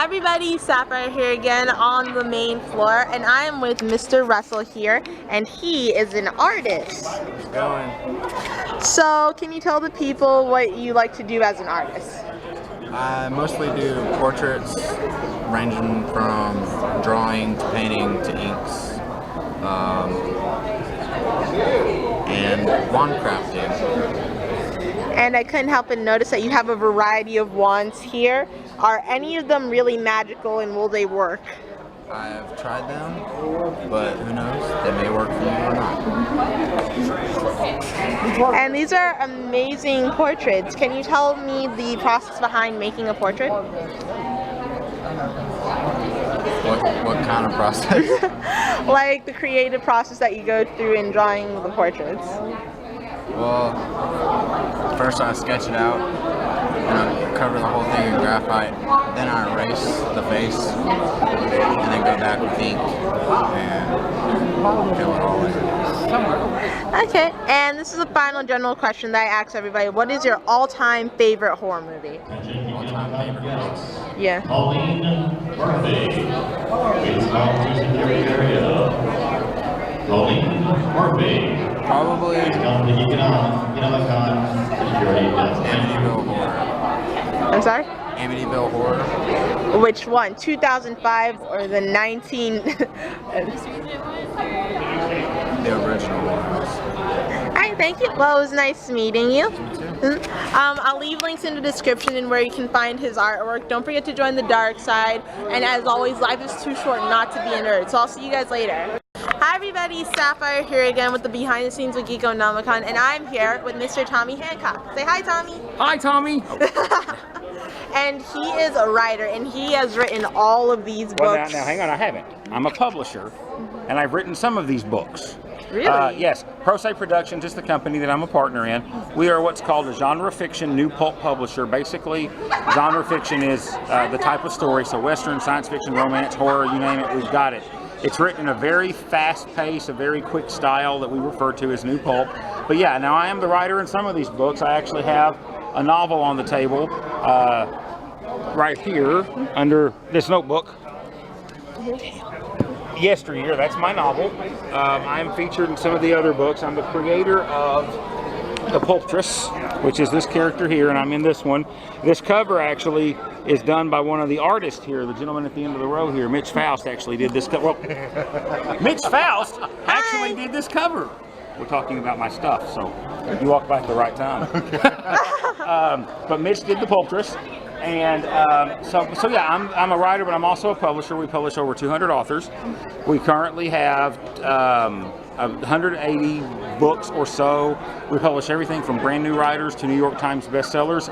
Hi everybody, Sapphire here again on the main floor, and I am with Mr. Russell here, and he is an artist. How's it going? So, can you tell the people what you like to do as an artist? I mostly do portraits, ranging from drawing to painting to inks, and wand crafting. And I couldn't help but notice that you have a variety of wands here. Are any of them really magical, and will they work? I've tried them, but who knows? They may work for me or not. And these are amazing portraits. Can you tell me the process behind making a portrait? What kind of process? Like the creative process that you go through in drawing the portraits. Well, first I sketch it out, and I cover the whole thing in graphite, then I erase the face, and then go back with ink and fill it all in. Okay, and this is the final general question that I ask everybody. What is your all-time favorite horror movie? All-time favorite? Yeah. Pauline Murphy. Please call to security area. Pauline Murphy. Probably Please come to Geekonomicon security desk. Amityville Horror. I'm sorry? Amityville Horror. Which one? 2005 or the 19... The original ones. Alright, thank you. Well, it was nice meeting you. Me too. I'll leave links in the description and where you can find his artwork. Don't forget to join the dark side. And as always, life is too short not to be a nerd. So I'll see you guys later. Hi everybody, Sapphire here again with the behind the scenes with Geekonomicon, and I'm here with Mr. Tommy Hancock. Say hi, Tommy. Hi, Tommy. And he is a writer, and he has written all of these books. Well, now hang on, I haven't. I'm a publisher, and I've written some of these books. Really? Yes. Pro Se Productions is the company that I'm a partner in. We are what's called a genre fiction new pulp publisher. Basically, genre fiction is the type of story, so Western, science fiction, romance, horror, you name it, we've got it. It's written in a very fast pace, a very quick style that we refer to as new pulp. But yeah, now I am the writer in some of these books. I actually have a novel on the table right here under this notebook. Yesteryear, that's my novel. I am featured in some of the other books. I'm the creator of the Pulptress, which is this character here, and I'm in this one. This cover actually is done by one of the artists here, the gentleman at the end of the row here. Mitch Faust actually did this cover. Well, Mitch Faust actually did this cover. We're talking about my stuff, so you walked by at the right time. But Mitch did the Pulptress. And so yeah, I'm a writer, but I'm also a publisher. We publish over 200 authors. We currently have 180 books or so. We publish everything from brand new writers to New York Times bestsellers.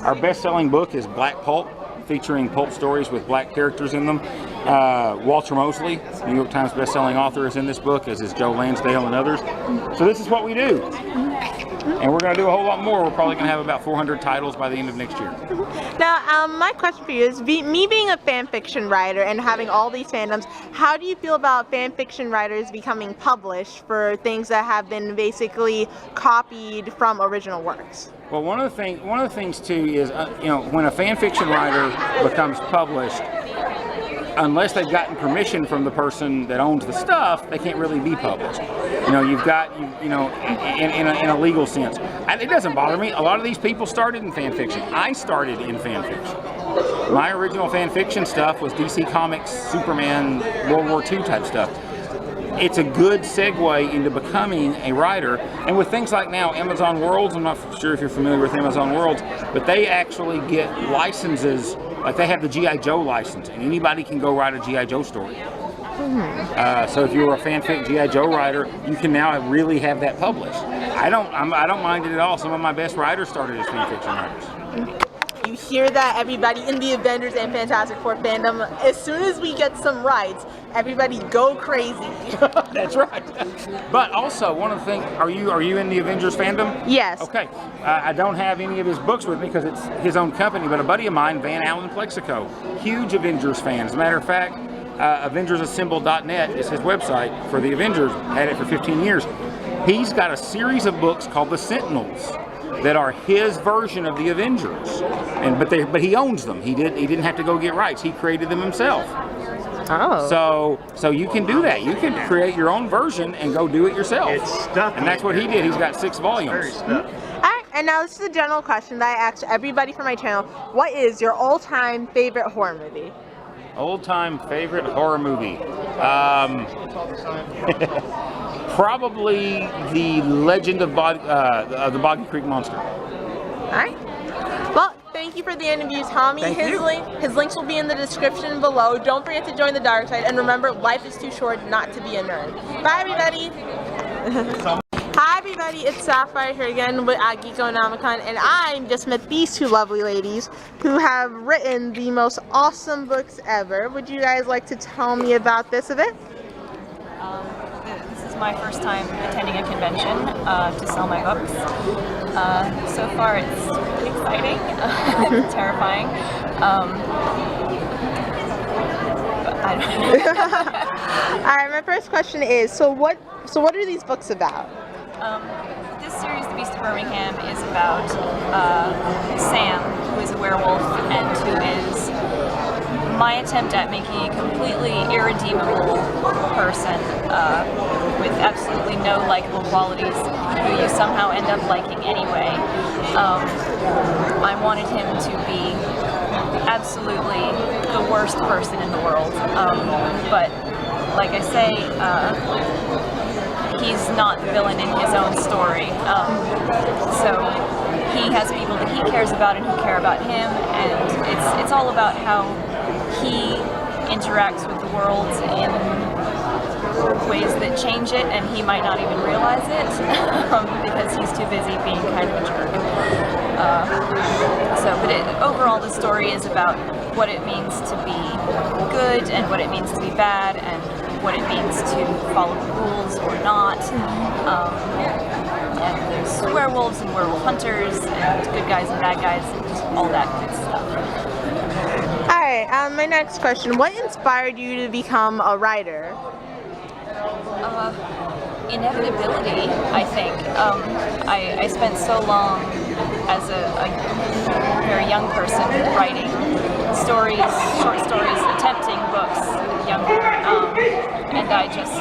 Our best-selling book is Black Pulp, featuring pulp stories with black characters in them. Walter Mosley, New York Times best-selling author, is in this book, as is Joe Lansdale and others. So this is what we do. And we're going to do a whole lot more. We're probably going to have about 400 titles by the end of next year. Now, my question for you is, me being a fan fiction writer and having all these fandoms, how do you feel about fan fiction writers becoming published for things that have been basically copied from original works? Well, one of the things too is, when a fan fiction writer becomes published, unless they've gotten permission from the person that owns the stuff, they can't really be published. You've got, in a legal sense. It doesn't bother me. A lot of these people started in fan fiction. I started in fan fiction. My original fan fiction stuff was DC Comics, Superman, World War II type stuff. It's a good segue into becoming a writer. And with things like now, Amazon Worlds, I'm not sure if you're familiar with Amazon Worlds, but they actually get licenses. Like they have the G.I. Joe license, and anybody can go write a G.I. Joe story. So if you're a fanfic G.I. Joe writer, you can now really have that published. I don't mind it at all. Some of my best writers started as fan fiction writers. You hear that, everybody in the Avengers and Fantastic Four fandom? As soon as we get some rights, everybody go crazy. That's right. But also, one of the things, are you in the Avengers fandom? Yes. Okay. I don't have any of his books with me because it's his own company, but a buddy of mine, Van Allen Plexico, huge Avengers fan. As a matter of fact, AvengersAssemble.net is his website for the Avengers. Had it for 15 years. He's got a series of books called The Sentinels. that are his version of the Avengers, but he owns them. He didn't have to go get rights. He created them himself. Oh. So you can do that. You can create your own version and go do it yourself. It's stuffy. And that's what he did. He's got 6 volumes. Very stuffy. Alright, and now this is a general question that I ask everybody for my channel. What is your all-time favorite horror movie? Old-time favorite horror movie. Probably The Legend of the Boggy Creek Monster. Alright. Well, thank you for the interview, Tommy. His links will be in the description below. Don't forget to join the dark side, and remember, life is too short not to be a nerd. Bye, everybody. Hi, everybody. It's Sapphire here again with Geekonomicon, and I just met these two lovely ladies who have written the most awesome books ever. Would you guys like to tell me about this a bit? This is my first time attending a convention to sell my books. So far it's exciting, terrifying. I don't know. Alright, my first question is, so what are these books about? This series, The Beast of Birmingham, is about Sam, who is a werewolf and who is my attempt at making a completely irredeemable person with absolutely no likable qualities who you somehow end up liking anyway. I wanted him to be absolutely the worst person in the world, but like I say, he's not the villain in his own story. So he has people that he cares about and who care about him, and it's all about how he interacts with the world in ways that change it, and he might not even realize it because he's too busy being kind of a jerk. But overall, the story is about what it means to be good and what it means to be bad and what it means to follow the rules or not. And there's werewolves and werewolf hunters and good guys and bad guys and all that good stuff. Alright, my next question. What inspired you to become a writer? Inevitability, I think. I spent so long as a very young person writing stories, short stories, attempting books younger, and I just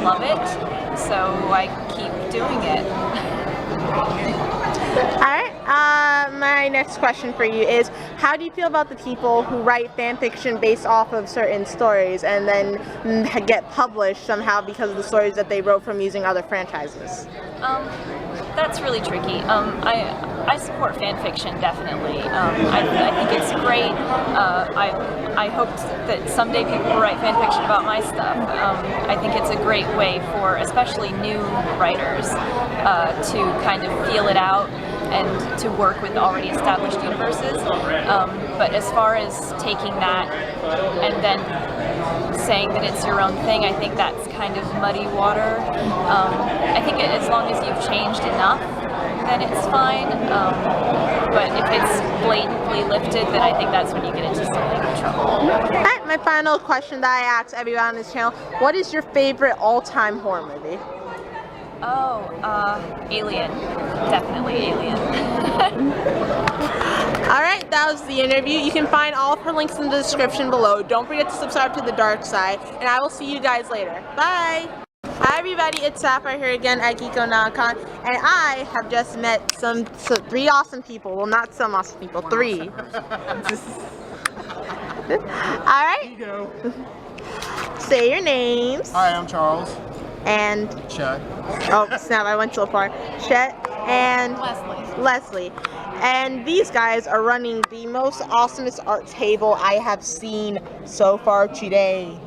love it, so I keep doing it. Alright, my next question for you is, how do you feel about the people who write fan fiction based off of certain stories and then get published somehow because of the stories that they wrote from using other franchises? That's really tricky. I support fan fiction, definitely. I think it's great. I hoped that someday people will write fan fiction about my stuff. I think it's a great way for especially new writers to kind of feel it out and to work with already established universes. But as far as taking that and then saying that it's your own thing, I think that's kind of muddy water. I think as long as you've changed enough, then it's fine. But if it's blatantly lifted, then I think that's when you get into some legal trouble. Alright, my final question that I ask everyone on this channel, what is your favorite all-time horror movie? Alien. Definitely Alien. Alright, that was the interview. You can find all of her links in the description below. Don't forget to subscribe to the dark side, and I will see you guys later. Bye! Hi everybody, it's Sapphire here again at Geekonomicon, and I have just met three awesome people. Well, not some awesome people, three. Alright? Say your names. Hi, I'm Charles. And Chet. oh snap, I went so far. Chet and Leslie. And these guys are running the most awesomest art table I have seen so far today.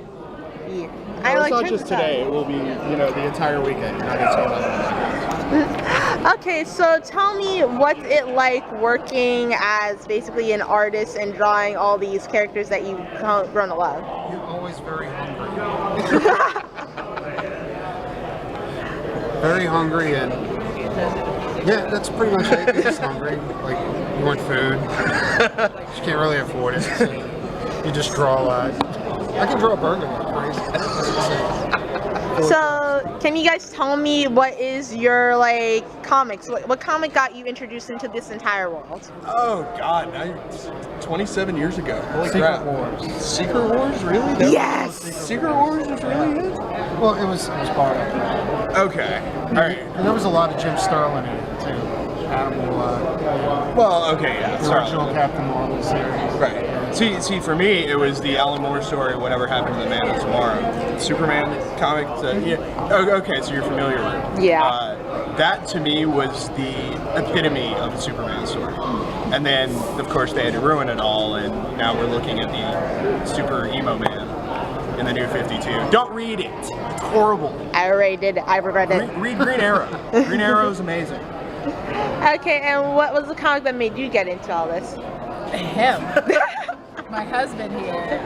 Yeah. It's not just today, it will be, the entire weekend. Okay, so tell me what's it like working as basically an artist and drawing all these characters that you've grown to love? You're always very hungry. Very hungry, and yeah, that's pretty much it. You're just hungry. Like, you want food. You can't really afford it. So you just draw a lot. I can draw a burger like crazy. So can you guys tell me what is your like comics? What comic got you introduced into this entire world? Oh God, 27 years ago. Holy Secret crap. Wars. Secret Wars, really? That Yes! Secret Wars was really it? Well, it was part of it. Okay. All right. And there was a lot of Jim Sterling in it too. Animal, Well, okay, yeah. the Sorry. original Captain Marvel series. Right. See, for me, it was the Alan Moore story, Whatever Happened to the Man of Tomorrow. Superman comic. Yeah. Oh, okay, so you're familiar with it. Yeah. That to me was the epitome of a Superman story. And then, of course, they had to ruin it all, and now we're looking at the super emo man in the new 52. Don't read it. It's horrible. I already did it. I read it. Read Green Arrow. Green Arrow is amazing. Okay, and what was the comic that made you get into all this? Him. My husband here.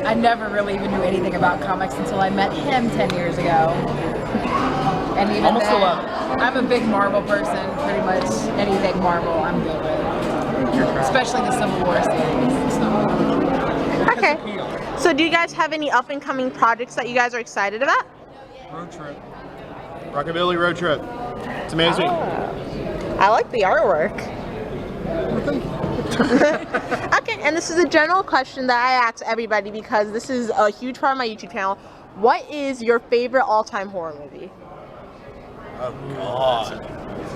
I never really even knew anything about comics until I met him 10 years ago. And even Almost then, 11. I'm a big Marvel person. Pretty much anything Marvel I'm good with. Especially the Civil War series. So. Okay. So do you guys have any up and coming projects that you guys are excited about? Road trip. Rockabilly Road Trip. It's amazing. I like the artwork. Well, thank you. Okay, and this is a general question that I ask everybody because this is a huge part of my YouTube channel. What is your favorite all-time horror movie? Oh God,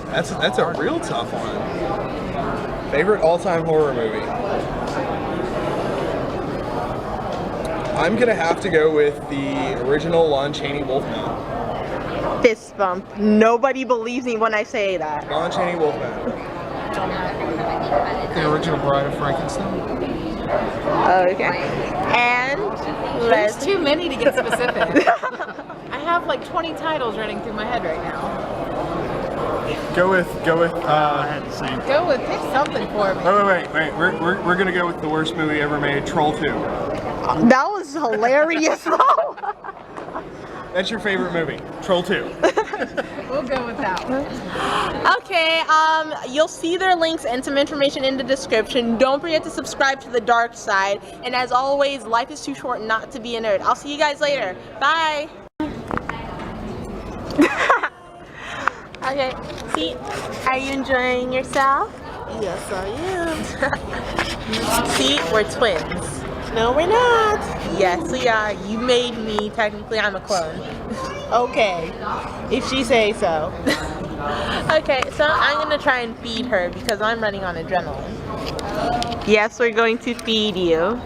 that's a real tough one. Favorite all-time horror movie? I'm gonna have to go with the original Lon Chaney Wolfman. Fist bump. Nobody believes me when I say that. Lon Chaney Wolfman. The original Bride of Frankenstein. Okay. And There's too many to get specific. I have like 20 titles running through my head right now. Go with. I had the same. Go with, pick something for me. Wait. We're gonna go with the worst movie ever made, Troll 2. that was hilarious though. That's your favorite movie, Troll 2. We'll go with that one. Okay, you'll see their links and some information in the description. Don't forget to subscribe to The Dark Side. And as always, life is too short not to be a nerd. I'll see you guys later. Bye. Okay, see, are you enjoying yourself? Yes, I am. See, we're twins. No, we're not. Yes, we are. You made me. Technically, I'm a clone. Okay, if she say so. Okay, so I'm gonna try and feed her because I'm running on adrenaline. Yes, we're going to feed you.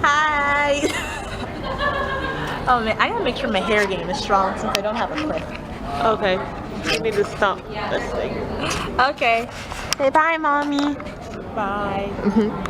Hi. Oh man, I gotta make sure my hair game is strong since I don't have a clip. Okay, you need to stop this thing. Okay, say bye, mommy. Bye.